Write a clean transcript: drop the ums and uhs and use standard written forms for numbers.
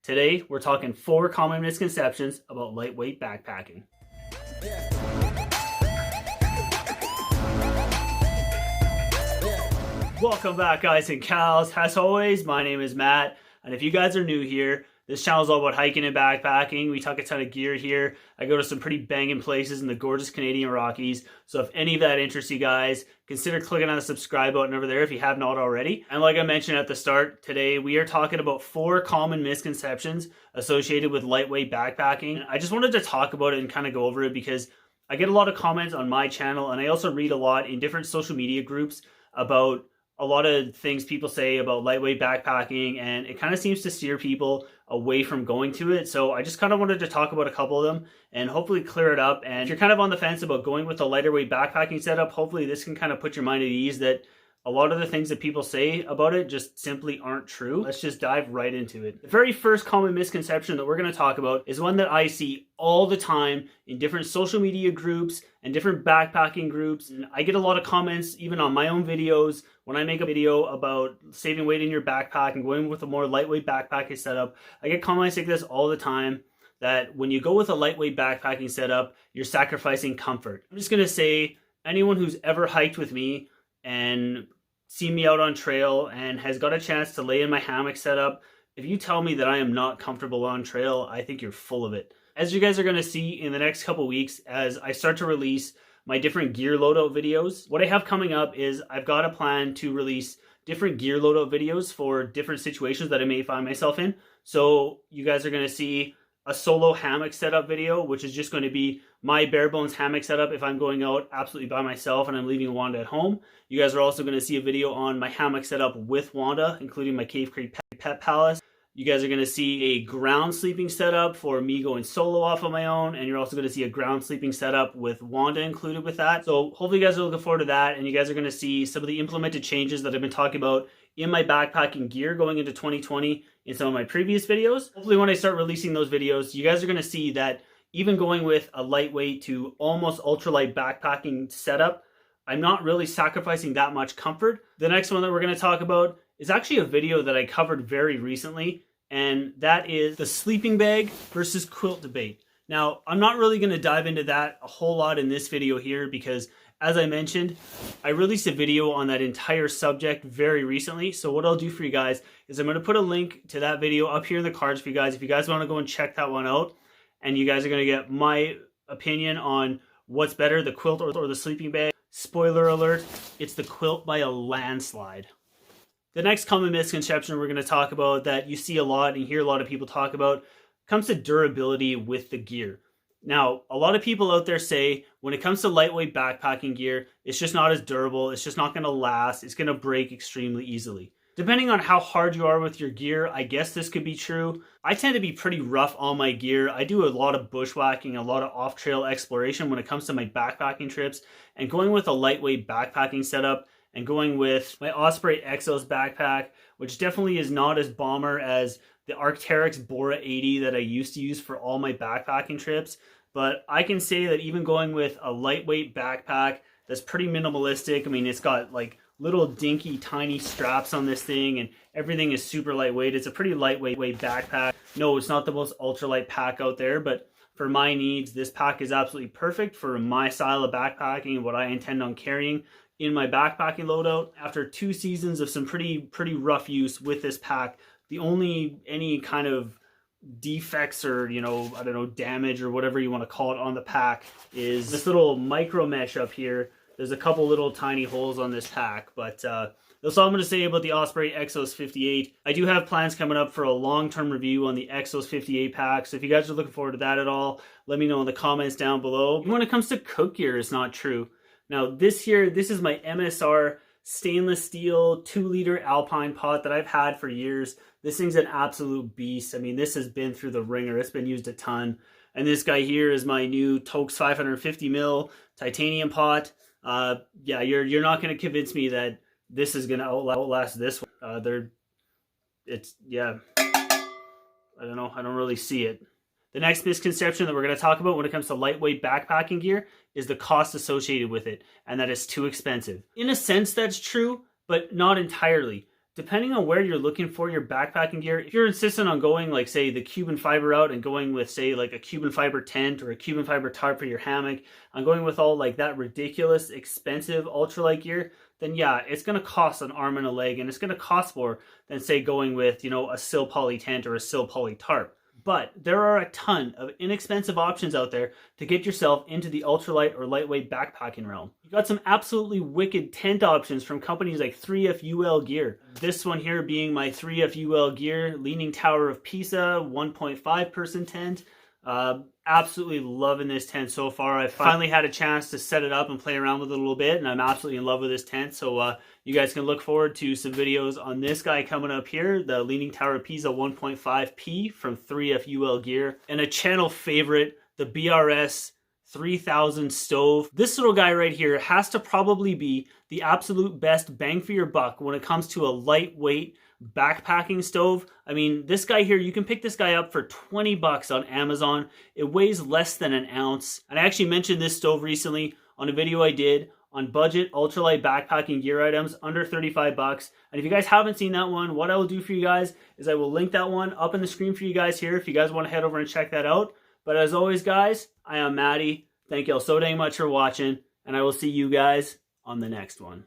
Today, we're talking 4 common misconceptions about lightweight backpacking. Welcome back, guys and gals. As always, my name is Matt, and if you guys are new here, this channel is all about hiking and backpacking. We talk a ton of gear here. I go to some pretty banging places in the gorgeous Canadian Rockies. So if any of that interests you guys, consider clicking on the subscribe button over there if you have not already. And like I mentioned at the start, today we are talking about 4 common misconceptions associated with lightweight backpacking. I just wanted to talk about it and kind of go over it because I get a lot of comments on my channel, and I also read a lot in different social media groups about a lot of things people say about lightweight backpacking, and it kind of seems to steer people away from going to it. So I just kind of wanted to talk about a couple of them and hopefully clear it up. And if you're kind of on the fence about going with a lighter weight backpacking setup, hopefully this can kind of put your mind at ease that a lot of the things that people say about it just simply aren't true. Let's just dive right into it. The very first common misconception that we're going to talk about is one that I see all the time in different social media groups and different backpacking groups. And I get a lot of comments even on my own videos when I make a video about saving weight in your backpack and going with a more lightweight backpacking setup. I get comments like this all the time, that when you go with a lightweight backpacking setup, you're sacrificing comfort. I'm just going to say, anyone who's ever hiked with me and seen me out on trail and has got a chance to lay in my hammock setup, if you tell me that I am not comfortable on trail, I think you're full of it. As you guys are going to see in the next couple weeks, as I start to release my different gear loadout videos, what I have coming up is I've got a plan to release different gear loadout videos for different situations that I may find myself in. So you guys are going to see a solo hammock setup video, which is just going to be my bare bones hammock setup if I'm going out absolutely by myself and I'm leaving Wanda at home. You guys are also going to see a video on my hammock setup with Wanda, including my Cave Creek Pet Palace. You guys are going to see a ground sleeping setup for me going solo off on my own, and you're also going to see a ground sleeping setup with Wanda included with that. So hopefully you guys are looking forward to that, and you guys are going to see some of the implemented changes that I've been talking about in my backpacking gear going into 2020 in some of my previous videos. Hopefully when I start releasing those videos, you guys are going to see that even going with a lightweight to almost ultralight backpacking setup, I'm not really sacrificing that much comfort. The next one that we're going to talk about is actually a video that I covered very recently, and that is the sleeping bag versus quilt debate. Now, I'm not really going to dive into that a whole lot in this video here because, as I mentioned, I released a video on that entire subject very recently. So what I'll do for you guys is I'm going to put a link to that video up here in the cards for you guys. If you guys want to go and check that one out, and you guys are going to get my opinion on what's better, the quilt or the sleeping bag. Spoiler alert, it's the quilt by a landslide. The next common misconception we're going to talk about that you see a lot and hear a lot of people talk about comes to durability with the gear. Now, a lot of people out there say when it comes to lightweight backpacking gear, it's just not as durable, it's just not going to last, it's going to break extremely easily. Depending on how hard you are with your gear, I guess this could be true. I tend to be pretty rough on my gear. I do a lot of bushwhacking, a lot of off-trail exploration when it comes to my backpacking trips, and going with a lightweight backpacking setup and going with my Osprey Exos backpack, which definitely is not as bomber as the Arc'teryx Bora 80 that I used to use for all my backpacking trips. But I can say that even going with a lightweight backpack that's pretty minimalistic, I mean, it's got like little dinky tiny straps on this thing and everything is super lightweight. It's a pretty lightweight backpack. No, it's not the most ultralight pack out there, but for my needs, this pack is absolutely perfect for my style of backpacking and what I intend on carrying in my backpacking loadout. After 2 seasons of some pretty rough use with this pack, the only any kind of defects or, you know, I don't know, damage or whatever you want to call it on the pack is this little micro mesh up here. There's a couple little tiny holes on this pack, but that's all I'm going to say about the Osprey Exos 58. I do have plans coming up for a long-term review on the Exos 58 pack, so if you guys are looking forward to that at all, let me know in the comments down below. When it comes to cook gear, it's not true. Now this is my MSR stainless steel 2-liter Alpine pot that I've had for years. This thing's an absolute beast. I mean, this has been through the ringer. It's been used a ton. And this guy here is my new Toaks 550 mil titanium pot. Yeah, you're not going to convince me that this is going to outlast this one. Yeah, I don't know. I don't really see it. The next misconception that we're going to talk about when it comes to lightweight backpacking gear is the cost associated with it, and that it's too expensive. In a sense, that's true, but not entirely. depending on where you're looking for your backpacking gear, if you're insistent on going like say the Cuban fiber route and going with say like a Cuban fiber tent or a Cuban fiber tarp for your hammock, I'm going with all like that ridiculous expensive ultralight gear, then yeah, it's going to cost an arm and a leg, and it's going to cost more than say going with, you know, a Sil Poly tent or a Sil Poly tarp. But there are a ton of inexpensive options out there to get yourself into the ultralight or lightweight backpacking realm. You got some absolutely wicked tent options from companies like 3FUL Gear. This one here being my 3FUL Gear Leaning Tower of Pisa 1.5 person tent. Absolutely loving this tent so far. I finally had a chance to set it up and play around with it a little bit, and I'm absolutely in love with this tent. So you guys can look forward to some videos on this guy coming up here, the Leaning Tower of Pisa 1.5P from 3FUL Gear, and a channel favorite, the BRS 3000 stove. This little guy right here has to probably be the absolute best bang for your buck when it comes to a lightweight backpacking stove. I mean, this guy here, you can pick this guy up for 20 bucks on Amazon. It weighs less than an ounce. And I actually mentioned this stove recently on a video I did on budget ultralight backpacking gear items under 35 bucks. And if you guys haven't seen that one, what I will do for you guys is I will link that one up on the screen for you guys here if you guys want to head over and check that out. But as always, guys, I am Matty. Thank you all so dang much for watching, and I will see you guys on the next one.